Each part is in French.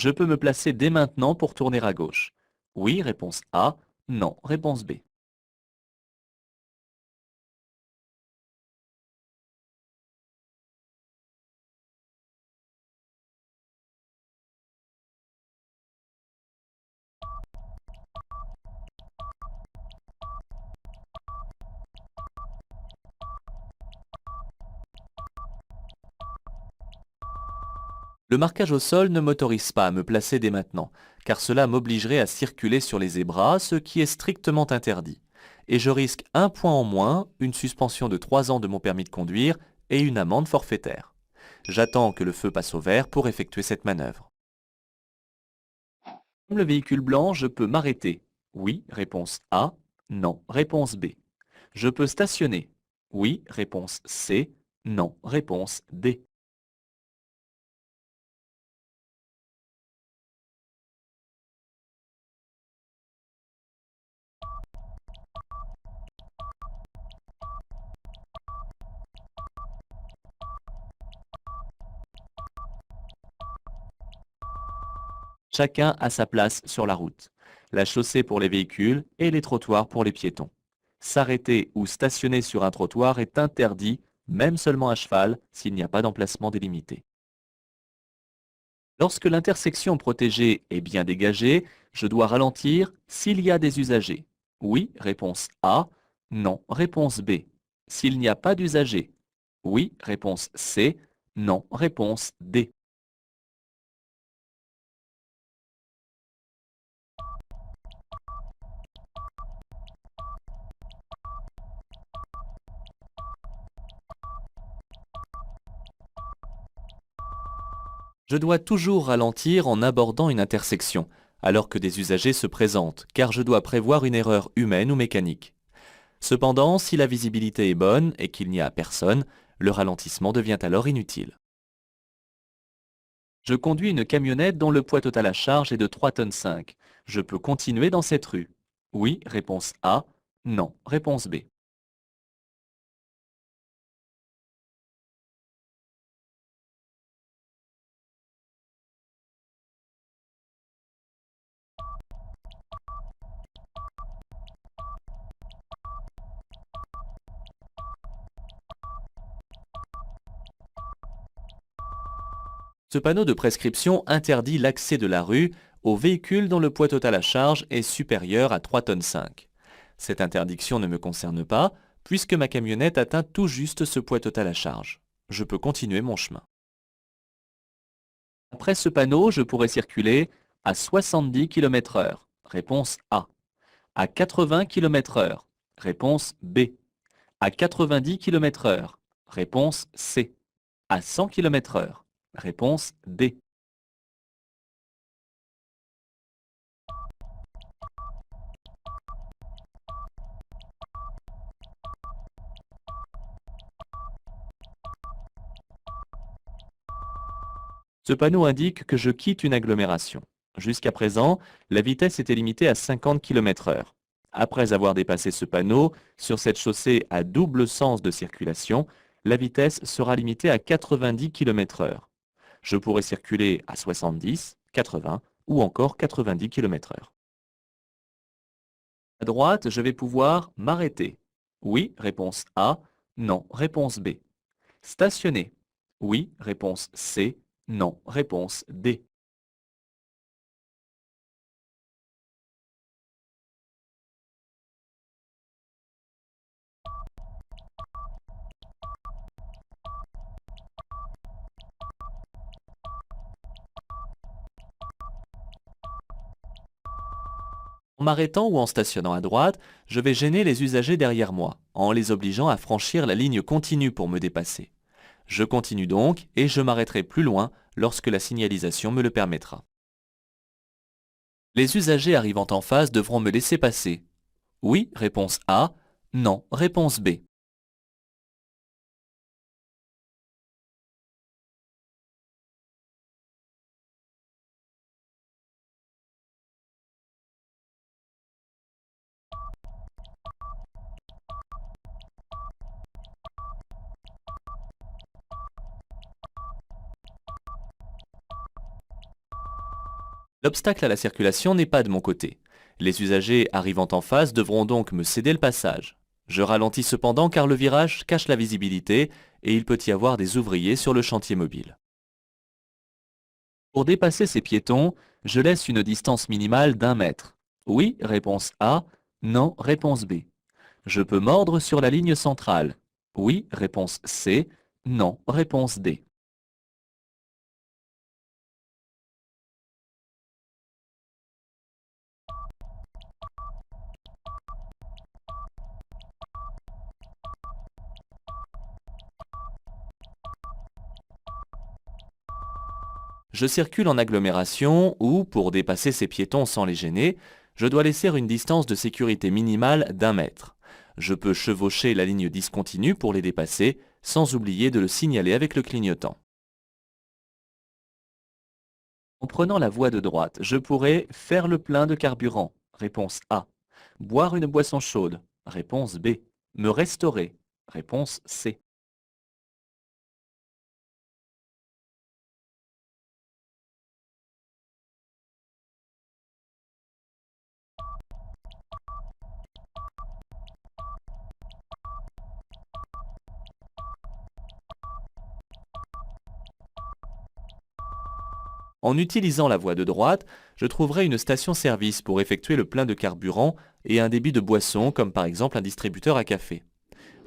Je peux me placer dès maintenant pour tourner à gauche. Oui, réponse A. Non, réponse B. Le marquage au sol ne m'autorise pas à me placer dès maintenant, car cela m'obligerait à circuler sur les zébras, ce qui est strictement interdit. Et je risque un point en moins, une suspension de 3 ans de mon permis de conduire et une amende forfaitaire. J'attends que le feu passe au vert pour effectuer cette manœuvre. Comme le véhicule blanc, je peux m'arrêter. Oui, réponse A. Non, réponse B. Je peux stationner. Oui, réponse C. Non, réponse D. Chacun a sa place sur la route. La chaussée pour les véhicules et les trottoirs pour les piétons. S'arrêter ou stationner sur un trottoir est interdit, même seulement à cheval, s'il n'y a pas d'emplacement délimité. Lorsque l'intersection protégée est bien dégagée, je dois ralentir s'il y a des usagers. Oui, réponse A. Non, réponse B. S'il n'y a pas d'usagers. Oui, réponse C. Non, réponse D. Je dois toujours ralentir en abordant une intersection, alors que des usagers se présentent, car je dois prévoir une erreur humaine ou mécanique. Cependant, si la visibilité est bonne et qu'il n'y a personne, le ralentissement devient alors inutile. Je conduis une camionnette dont le poids total à charge est de 3,5 tonnes. Je peux continuer dans cette rue. Oui, réponse A. Non, réponse B. Ce panneau de prescription interdit l'accès de la rue aux véhicules dont le poids total à charge est supérieur à 3,5 tonnes. Cette interdiction ne me concerne pas, puisque ma camionnette atteint tout juste ce poids total à charge. Je peux continuer mon chemin. Après ce panneau, je pourrais circuler à 70 km/h. Réponse A. À 80 km/h. Réponse B. À 90 km/h. Réponse C. À 100 km/h. Réponse D. Ce panneau indique que je quitte une agglomération. Jusqu'à présent, la vitesse était limitée à 50 km/h. Après avoir dépassé ce panneau, sur cette chaussée à double sens de circulation, la vitesse sera limitée à 90 km/h. Je pourrais circuler à 70, 80 ou encore 90 km/h. À droite, je vais pouvoir m'arrêter. Oui, réponse A. Non, réponse B. Stationner. Oui, réponse C. Non, réponse D. En m'arrêtant ou en stationnant à droite, je vais gêner les usagers derrière moi, en les obligeant à franchir la ligne continue pour me dépasser. Je continue donc et je m'arrêterai plus loin lorsque la signalisation me le permettra. Les usagers arrivant en face devront me laisser passer. Oui, réponse A. Non, réponse B. L'obstacle à la circulation n'est pas de mon côté. Les usagers arrivant en face devront donc me céder le passage. Je ralentis cependant car le virage cache la visibilité et il peut y avoir des ouvriers sur le chantier mobile. Pour dépasser ces piétons, je laisse une distance minimale d'1 mètre. Oui, réponse A. Non, réponse B. Je peux mordre sur la ligne centrale. Oui, réponse C. Non, réponse D. Je circule en agglomération où, pour dépasser ces piétons sans les gêner, je dois laisser une distance de sécurité minimale d'1 mètre. Je peux chevaucher la ligne discontinue pour les dépasser, sans oublier de le signaler avec le clignotant. En prenant la voie de droite, je pourrais faire le plein de carburant. Réponse A. Boire une boisson chaude. Réponse B. Me restaurer. Réponse C. En utilisant la voie de droite, je trouverai une station-service pour effectuer le plein de carburant et un débit de boisson, comme par exemple un distributeur à café.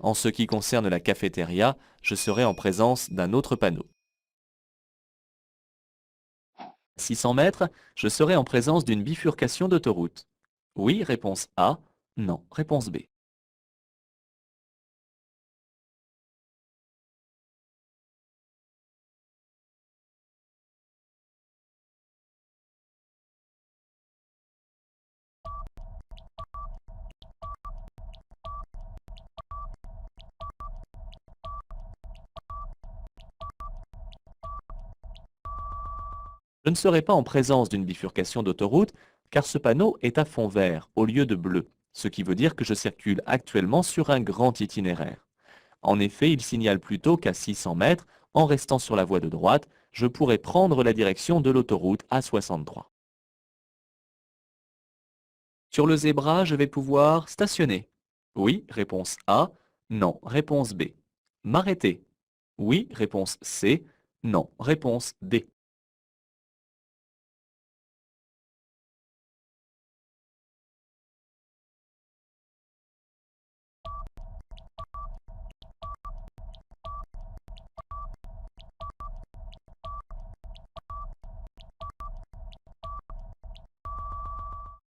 En ce qui concerne la cafétéria, je serai en présence d'un autre panneau. 600 mètres, je serai en présence d'une bifurcation d'autoroute. Oui, réponse A. Non, réponse B. Je ne serai pas en présence d'une bifurcation d'autoroute car ce panneau est à fond vert au lieu de bleu, ce qui veut dire que je circule actuellement sur un grand itinéraire. En effet, il signale plutôt qu'à 600 mètres, en restant sur la voie de droite, je pourrais prendre la direction de l'autoroute A63. Sur le zébra, je vais pouvoir stationner. Oui, réponse A. Non, réponse B. M'arrêter. Oui, réponse C. Non, réponse D.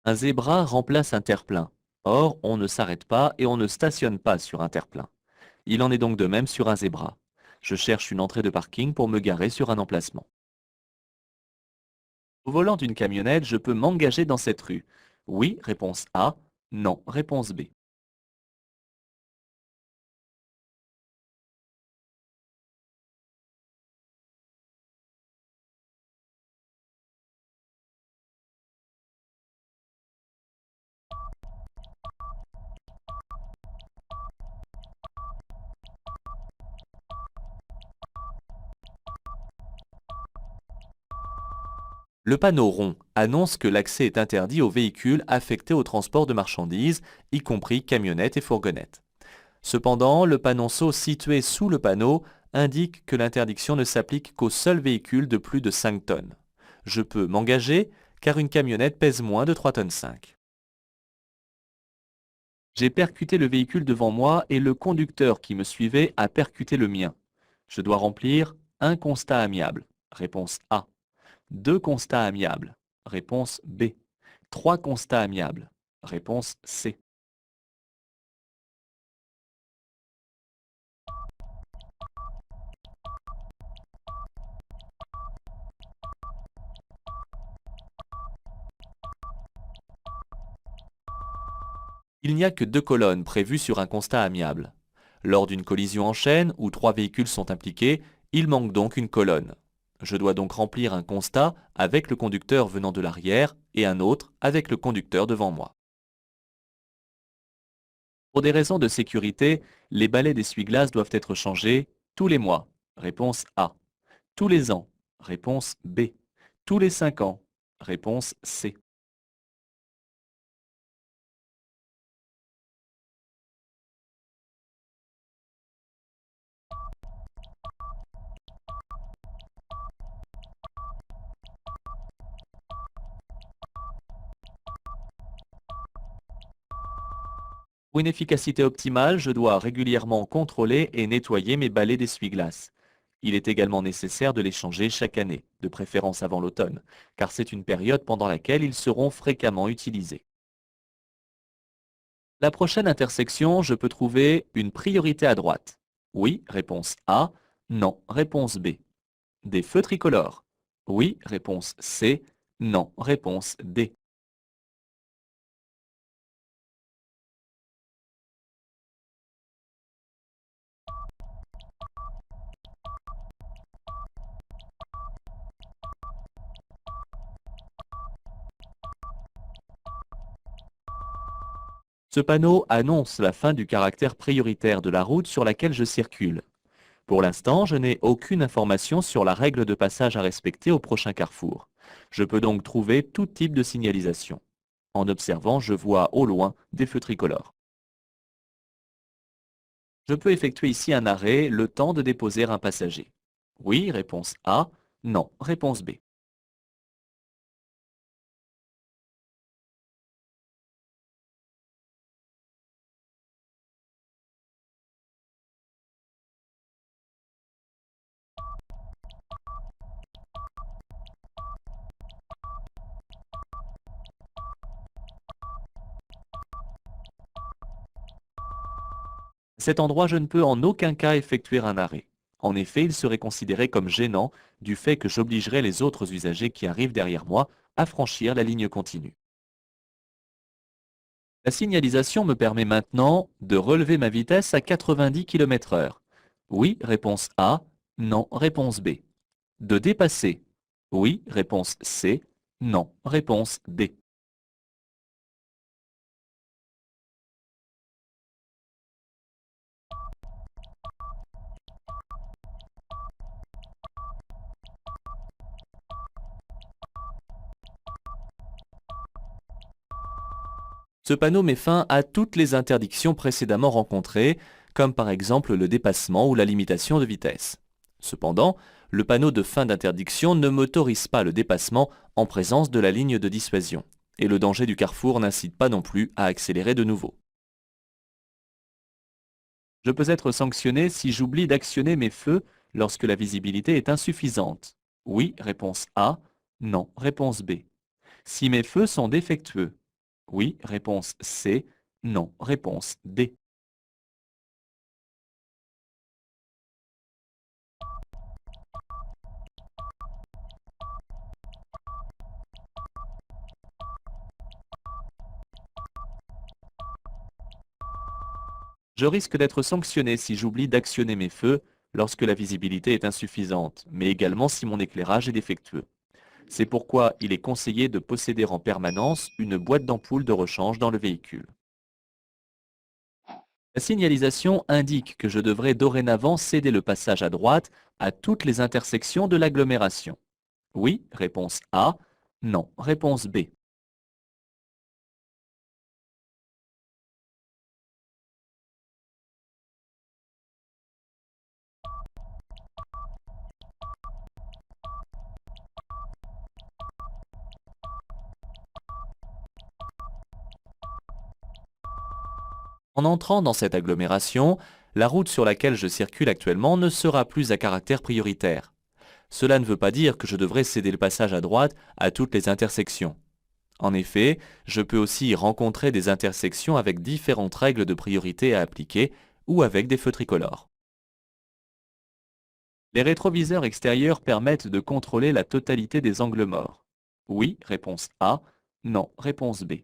Un zébra remplace un terre-plein. Or, on ne s'arrête pas et on ne stationne pas sur un terre-plein. Il en est donc de même sur un zébra. Je cherche une entrée de parking pour me garer sur un emplacement. Au volant d'une camionnette, je peux m'engager dans cette rue. Oui, réponse A. Non, réponse B. Le panneau rond annonce que l'accès est interdit aux véhicules affectés au transport de marchandises, y compris camionnettes et fourgonnettes. Cependant, le panonceau situé sous le panneau indique que l'interdiction ne s'applique qu'aux seuls véhicules de plus de 5 tonnes. Je peux m'engager car une camionnette pèse moins de 3 tonnes 5. J'ai percuté le véhicule devant moi et le conducteur qui me suivait a percuté le mien. Je dois remplir un constat amiable. Réponse A. Deux constats amiables. Réponse B. Trois constats amiables. Réponse C. Il n'y a que deux colonnes prévues sur un constat amiable. Lors d'une collision en chaîne où trois véhicules sont impliqués, il manque donc une colonne. Je dois donc remplir un constat avec le conducteur venant de l'arrière et un autre avec le conducteur devant moi. Pour des raisons de sécurité, les balais d'essuie-glace doivent être changés tous les mois. Réponse A. Tous les ans. Réponse B. Tous les 5 ans. Réponse C. Pour une efficacité optimale, je dois régulièrement contrôler et nettoyer mes balais d'essuie-glace. Il est également nécessaire de les changer chaque année, de préférence avant l'automne, car c'est une période pendant laquelle ils seront fréquemment utilisés. La prochaine intersection, je peux trouver une priorité à droite. Oui, réponse A. Non, réponse B. Des feux tricolores. Oui, réponse C. Non, réponse D. Ce panneau annonce la fin du caractère prioritaire de la route sur laquelle je circule. Pour l'instant, je n'ai aucune information sur la règle de passage à respecter au prochain carrefour. Je peux donc trouver tout type de signalisation. En observant, je vois au loin des feux tricolores. Je peux effectuer ici un arrêt, le temps de déposer un passager. Oui, réponse A. Non, réponse B. À cet endroit, je ne peux en aucun cas effectuer un arrêt. En effet, il serait considéré comme gênant du fait que j'obligerais les autres usagers qui arrivent derrière moi à franchir la ligne continue. La signalisation me permet maintenant de relever ma vitesse à 90 km/h. Oui, réponse A. Non, réponse B. De dépasser. Oui, réponse C. Non, réponse D. Ce panneau met fin à toutes les interdictions précédemment rencontrées, comme par exemple le dépassement ou la limitation de vitesse. Cependant, le panneau de fin d'interdiction ne m'autorise pas le dépassement en présence de la ligne de dissuasion, et le danger du carrefour n'incite pas non plus à accélérer de nouveau. Je peux être sanctionné si j'oublie d'actionner mes feux lorsque la visibilité est insuffisante. Oui, réponse A. Non, réponse B. Si mes feux sont défectueux. Oui, réponse C. Non, réponse D. Je risque d'être sanctionné si j'oublie d'actionner mes feux lorsque la visibilité est insuffisante, mais également si mon éclairage est défectueux. C'est pourquoi il est conseillé de posséder en permanence une boîte d'ampoule de rechange dans le véhicule. La signalisation indique que je devrais dorénavant céder le passage à droite à toutes les intersections de l'agglomération. Oui, réponse A. Non, réponse B. En entrant dans cette agglomération, la route sur laquelle je circule actuellement ne sera plus à caractère prioritaire. Cela ne veut pas dire que je devrais céder le passage à droite à toutes les intersections. En effet, je peux aussi y rencontrer des intersections avec différentes règles de priorité à appliquer ou avec des feux tricolores. Les rétroviseurs extérieurs permettent de contrôler la totalité des angles morts. Oui, réponse A. Non, réponse B.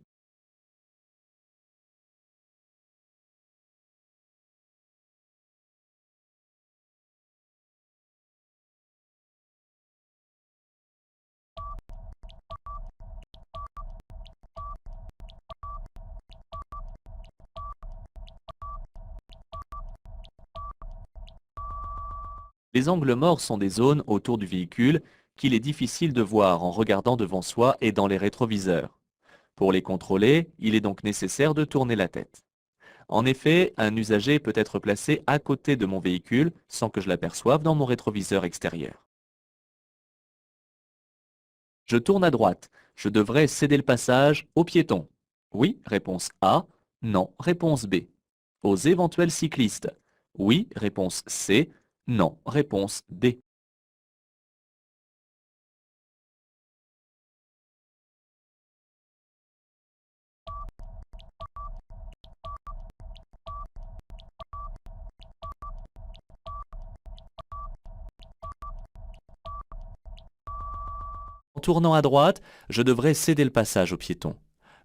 Les angles morts sont des zones autour du véhicule qu'il est difficile de voir en regardant devant soi et dans les rétroviseurs. Pour les contrôler, il est donc nécessaire de tourner la tête. En effet, un usager peut être placé à côté de mon véhicule sans que je l'aperçoive dans mon rétroviseur extérieur. Je tourne à droite. Je devrais céder le passage aux piétons. Oui, réponse A. Non, réponse B. Aux éventuels cyclistes. Oui, réponse C. Non, réponse D. En tournant à droite, je devrais céder le passage aux piétons.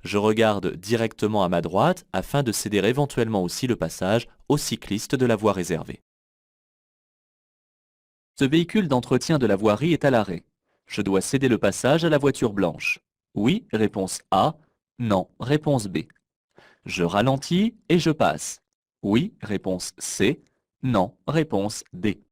Je regarde directement à ma droite afin de céder éventuellement aussi le passage aux cyclistes de la voie réservée. Ce véhicule d'entretien de la voirie est à l'arrêt. Je dois céder le passage à la voiture blanche. Oui, réponse A. Non, réponse B. Je ralentis et je passe. Oui, réponse C. Non, réponse D.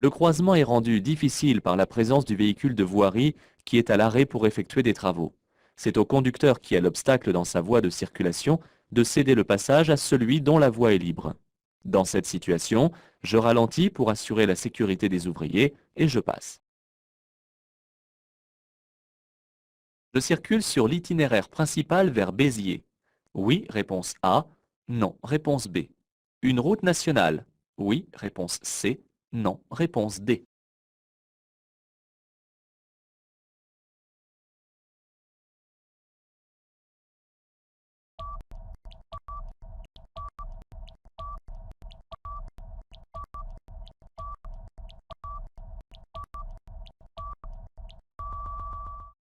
Le croisement est rendu difficile par la présence du véhicule de voirie qui est à l'arrêt pour effectuer des travaux. C'est au conducteur qui a l'obstacle dans sa voie de circulation de céder le passage à celui dont la voie est libre. Dans cette situation, je ralentis pour assurer la sécurité des ouvriers et je passe. Je circule sur l'itinéraire principal vers Béziers. Oui, réponse A. Non, réponse B. Une route nationale. Oui, réponse C. Non, réponse D.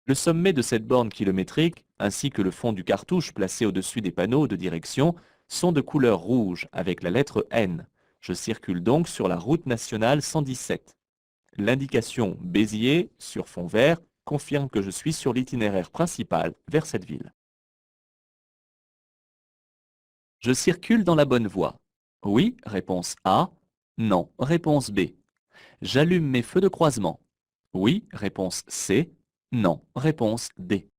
Le sommet de cette borne kilométrique, ainsi que le fond du cartouche placé au-dessus des panneaux de direction, sont de couleur rouge avec la lettre N. Je circule donc sur la route nationale 117. L'indication Béziers sur fond vert confirme que je suis sur l'itinéraire principal vers cette ville. Je circule dans la bonne voie. Oui, réponse A. Non, réponse B. J'allume mes feux de croisement. Oui, réponse C. Non, réponse D.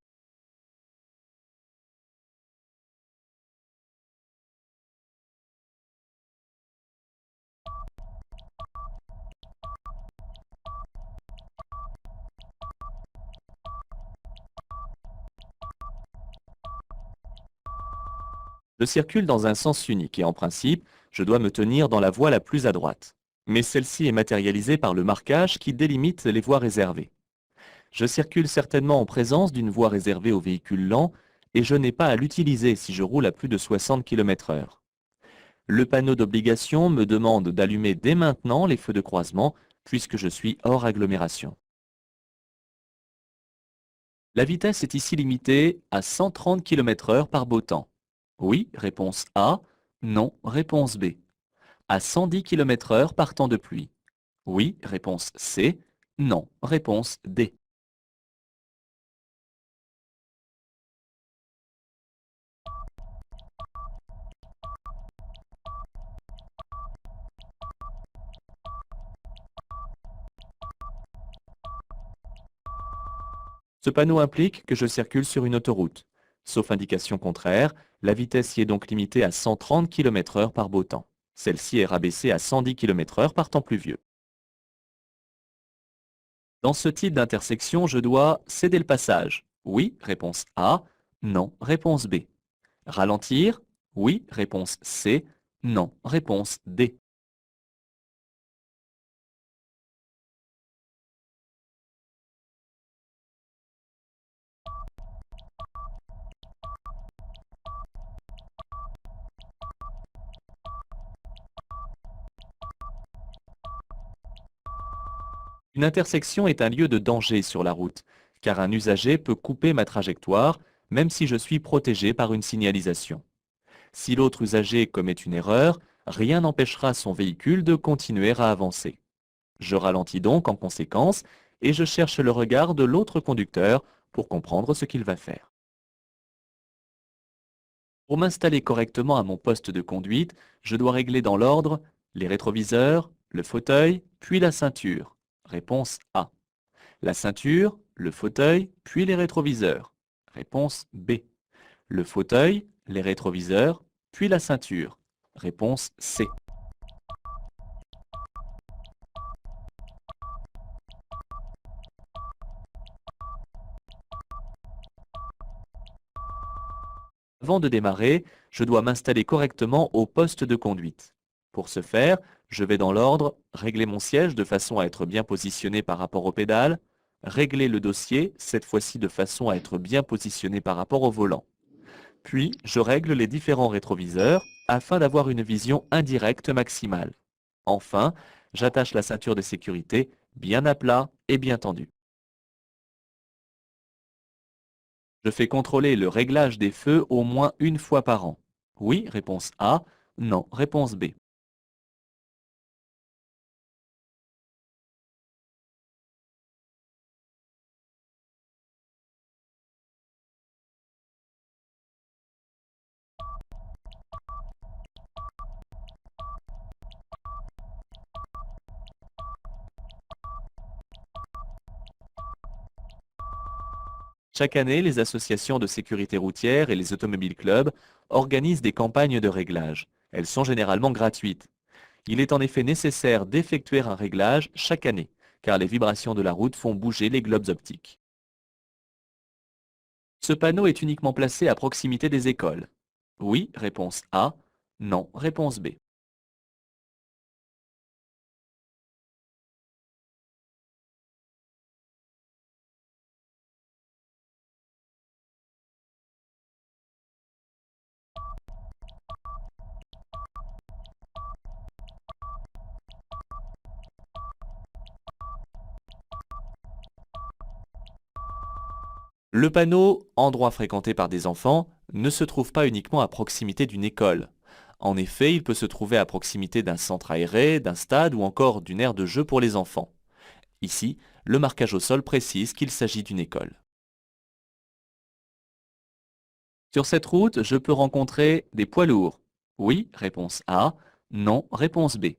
Je circule dans un sens unique et en principe, je dois me tenir dans la voie la plus à droite. Mais celle-ci est matérialisée par le marquage qui délimite les voies réservées. Je circule certainement en présence d'une voie réservée aux véhicules lents et je n'ai pas à l'utiliser si je roule à plus de 60 km/h. Le panneau d'obligation me demande d'allumer dès maintenant les feux de croisement puisque je suis hors agglomération. La vitesse est ici limitée à 130 km/h par beau temps. Oui, réponse A. Non, réponse B. À 110 km/h par temps de pluie. Oui, réponse C. Non, réponse D. Ce panneau implique que je circule sur une autoroute. Sauf indication contraire, la vitesse y est donc limitée à 130 km/h par beau temps. Celle-ci est rabaissée à 110 km/h par temps pluvieux. Dans ce type d'intersection, je dois céder le passage. Oui, réponse A. Non, réponse B. Ralentir. Oui, réponse C. Non, réponse D. Une intersection est un lieu de danger sur la route, car un usager peut couper ma trajectoire, même si je suis protégé par une signalisation. Si l'autre usager commet une erreur, rien n'empêchera son véhicule de continuer à avancer. Je ralentis donc en conséquence et je cherche le regard de l'autre conducteur pour comprendre ce qu'il va faire. Pour m'installer correctement à mon poste de conduite, je dois régler dans l'ordre les rétroviseurs, le fauteuil, puis la ceinture. Réponse A. La ceinture, le fauteuil, puis les rétroviseurs. Réponse B. Le fauteuil, les rétroviseurs, puis la ceinture. Réponse C. Avant de démarrer, je dois m'installer correctement au poste de conduite. Pour ce faire, je vais dans l'ordre régler mon siège de façon à être bien positionné par rapport aux pédales, régler le dossier, cette fois-ci de façon à être bien positionné par rapport au volant. Puis, je règle les différents rétroviseurs afin d'avoir une vision indirecte maximale. Enfin, j'attache la ceinture de sécurité bien à plat et bien tendue. Je fais contrôler le réglage des feux au moins une fois par an. Oui, réponse A. Non, réponse B. Chaque année, les associations de sécurité routière et les automobiles clubs organisent des campagnes de réglage. Elles sont généralement gratuites. Il est en effet nécessaire d'effectuer un réglage chaque année, car les vibrations de la route font bouger les globes optiques. Ce panneau est uniquement placé à proximité des écoles. Oui, réponse A. Non, réponse B. Le panneau «Endroit fréquenté par des enfants» ne se trouve pas uniquement à proximité d'une école. En effet, il peut se trouver à proximité d'un centre aéré, d'un stade ou encore d'une aire de jeu pour les enfants. Ici, le marquage au sol précise qu'il s'agit d'une école. Sur cette route, je peux rencontrer des poids lourds. Oui, réponse A. Non, réponse B.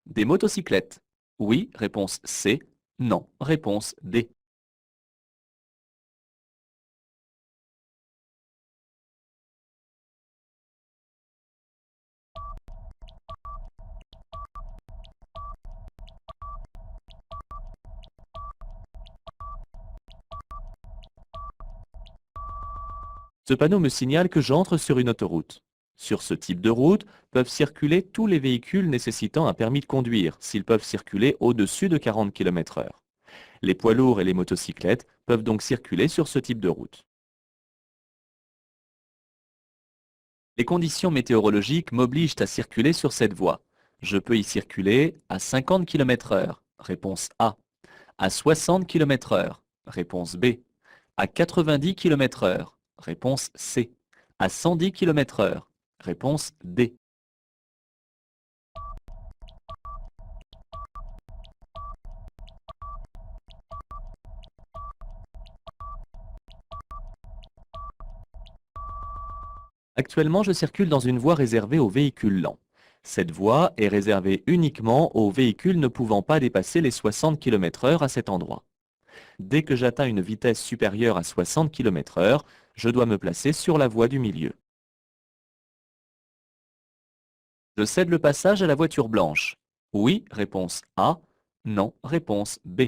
Des motocyclettes. Oui, réponse C. Non, réponse D. Ce panneau me signale que j'entre sur une autoroute. Sur ce type de route peuvent circuler tous les véhicules nécessitant un permis de conduire, s'ils peuvent circuler au-dessus de 40 km/h. Les poids lourds et les motocyclettes peuvent donc circuler sur ce type de route. Les conditions météorologiques m'obligent à circuler sur cette voie. Je peux y circuler à 50 km/h. Réponse A. À 60 km/h. Réponse B. À 90 km/h. Réponse C. À 110 km/h. Réponse D. Actuellement, je circule dans une voie réservée aux véhicules lents. Cette voie est réservée uniquement aux véhicules ne pouvant pas dépasser les 60 km/h à cet endroit. Dès que j'atteins une vitesse supérieure à 60 km/h, je dois me placer sur la voie du milieu. Je cède le passage à la voiture blanche. Oui, réponse A. Non, réponse B.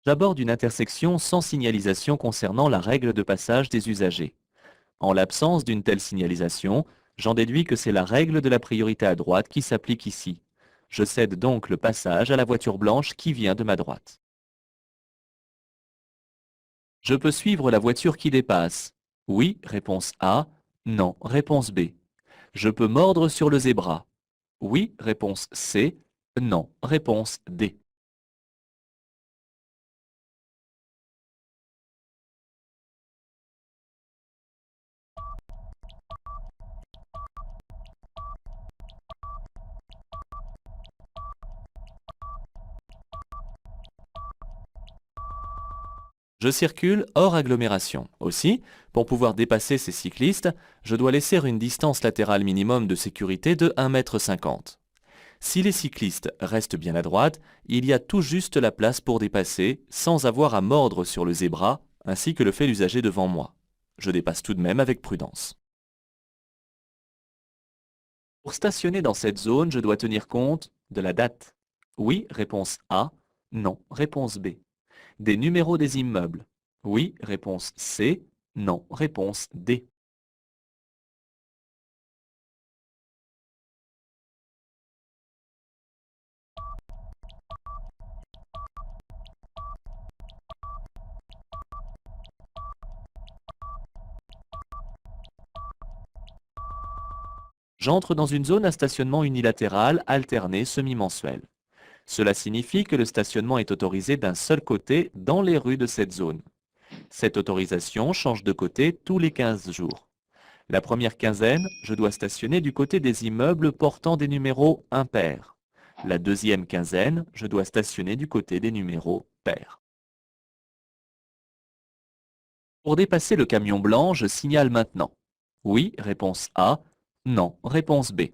J'aborde une intersection sans signalisation concernant la règle de passage des usagers. En l'absence d'une telle signalisation, j'en déduis que c'est la règle de la priorité à droite qui s'applique ici. Je cède donc le passage à la voiture blanche qui vient de ma droite. Je peux suivre la voiture qui dépasse. Oui, réponse A. Non, réponse B. Je peux mordre sur le zébra. Oui, réponse C. Non, réponse D. Je circule hors agglomération. Aussi, pour pouvoir dépasser ces cyclistes, je dois laisser une distance latérale minimum de sécurité de 1,50 m. Si les cyclistes restent bien à droite, il y a tout juste la place pour dépasser sans avoir à mordre sur le zébra, ainsi que le fait l'usager devant moi. Je dépasse tout de même avec prudence. Pour stationner dans cette zone, je dois tenir compte de la date. Oui, réponse A. Non, réponse B. Des numéros des immeubles. Oui, réponse C. Non, réponse D. J'entre dans une zone à stationnement unilatéral alterné semi-mensuel. Cela signifie que le stationnement est autorisé d'un seul côté dans les rues de cette zone. Cette autorisation change de côté tous les 15 jours. La première quinzaine, je dois stationner du côté des immeubles portant des numéros impairs. La deuxième quinzaine, je dois stationner du côté des numéros pairs. Pour dépasser le camion blanc, je signale maintenant. Oui, réponse A. Non, réponse B.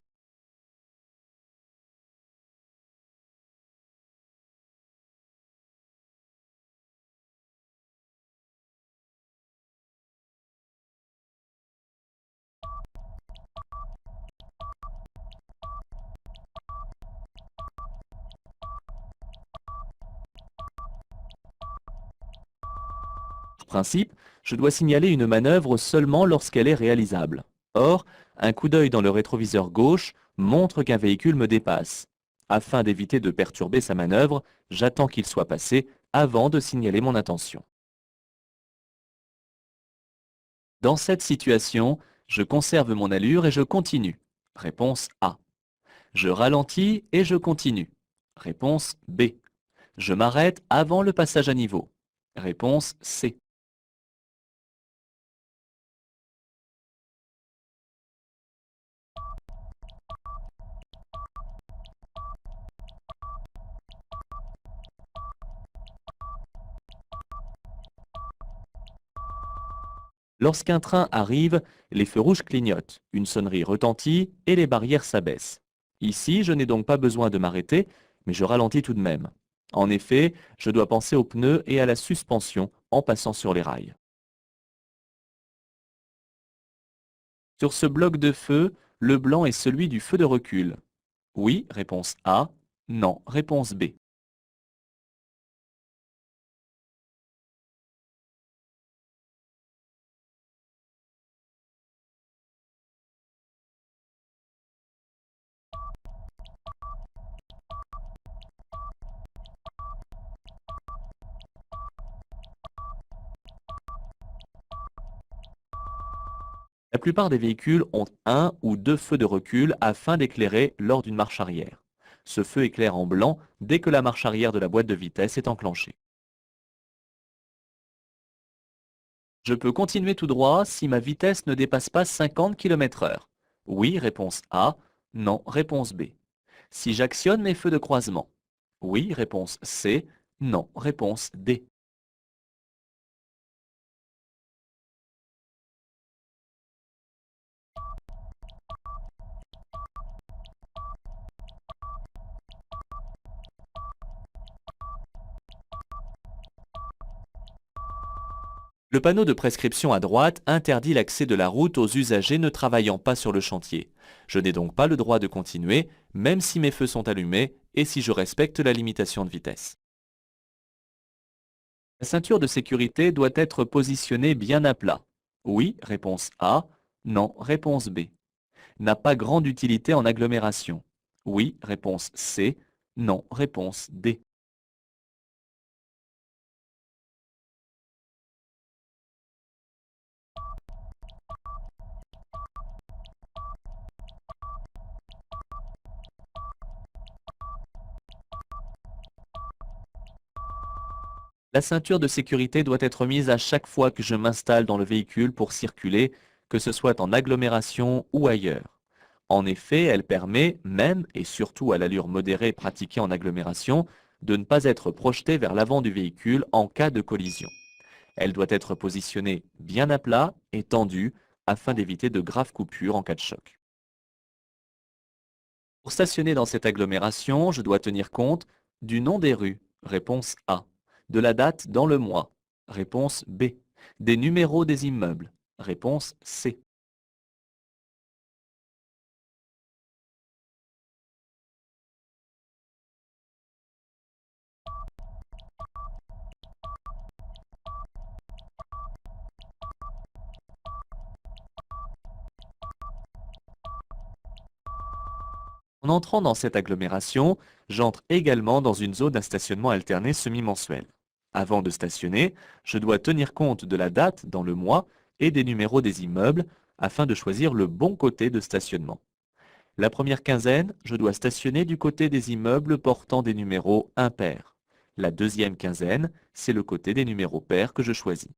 Par principe, je dois signaler une manœuvre seulement lorsqu'elle est réalisable. Or, un coup d'œil dans le rétroviseur gauche montre qu'un véhicule me dépasse. Afin d'éviter de perturber sa manœuvre, j'attends qu'il soit passé avant de signaler mon intention. Dans cette situation, je conserve mon allure et je continue. Réponse A. Je ralentis et je continue. Réponse B. Je m'arrête avant le passage à niveau. Réponse C. Lorsqu'un train arrive, les feux rouges clignotent, une sonnerie retentit et les barrières s'abaissent. Ici, je n'ai donc pas besoin de m'arrêter, mais je ralentis tout de même. En effet, je dois penser aux pneus et à la suspension en passant sur les rails. Sur ce bloc de feu, le blanc est celui du feu de recul. Oui, réponse A. Non, réponse B. La plupart des véhicules ont un ou deux feux de recul afin d'éclairer lors d'une marche arrière. Ce feu éclaire en blanc dès que la marche arrière de la boîte de vitesse est enclenchée. Je peux continuer tout droit si ma vitesse ne dépasse pas 50 km/h. Oui, réponse A. Non, réponse B. Si j'actionne mes feux de croisement. Oui, réponse C. Non, réponse D. Le panneau de prescription à droite interdit l'accès de la route aux usagers ne travaillant pas sur le chantier. Je n'ai donc pas le droit de continuer, même si mes feux sont allumés et si je respecte la limitation de vitesse. La ceinture de sécurité doit être positionnée bien à plat. Oui, réponse A. Non, réponse B. N'a pas grande utilité en agglomération. Oui, réponse C. Non, réponse D. La ceinture de sécurité doit être mise à chaque fois que je m'installe dans le véhicule pour circuler, que ce soit en agglomération ou ailleurs. En effet, elle permet, même et surtout à l'allure modérée pratiquée en agglomération, de ne pas être projetée vers l'avant du véhicule en cas de collision. Elle doit être positionnée bien à plat et tendue afin d'éviter de graves coupures en cas de choc. Pour stationner dans cette agglomération, je dois tenir compte du nom des rues, réponse A, de la date dans le mois, réponse B, des numéros des immeubles, réponse C. En entrant dans cette agglomération, j'entre également dans une zone d'un stationnement alterné semi-mensuel. Avant de stationner, je dois tenir compte de la date dans le mois et des numéros des immeubles afin de choisir le bon côté de stationnement. La première quinzaine, je dois stationner du côté des immeubles portant des numéros impairs. La deuxième quinzaine, c'est le côté des numéros pairs que je choisis.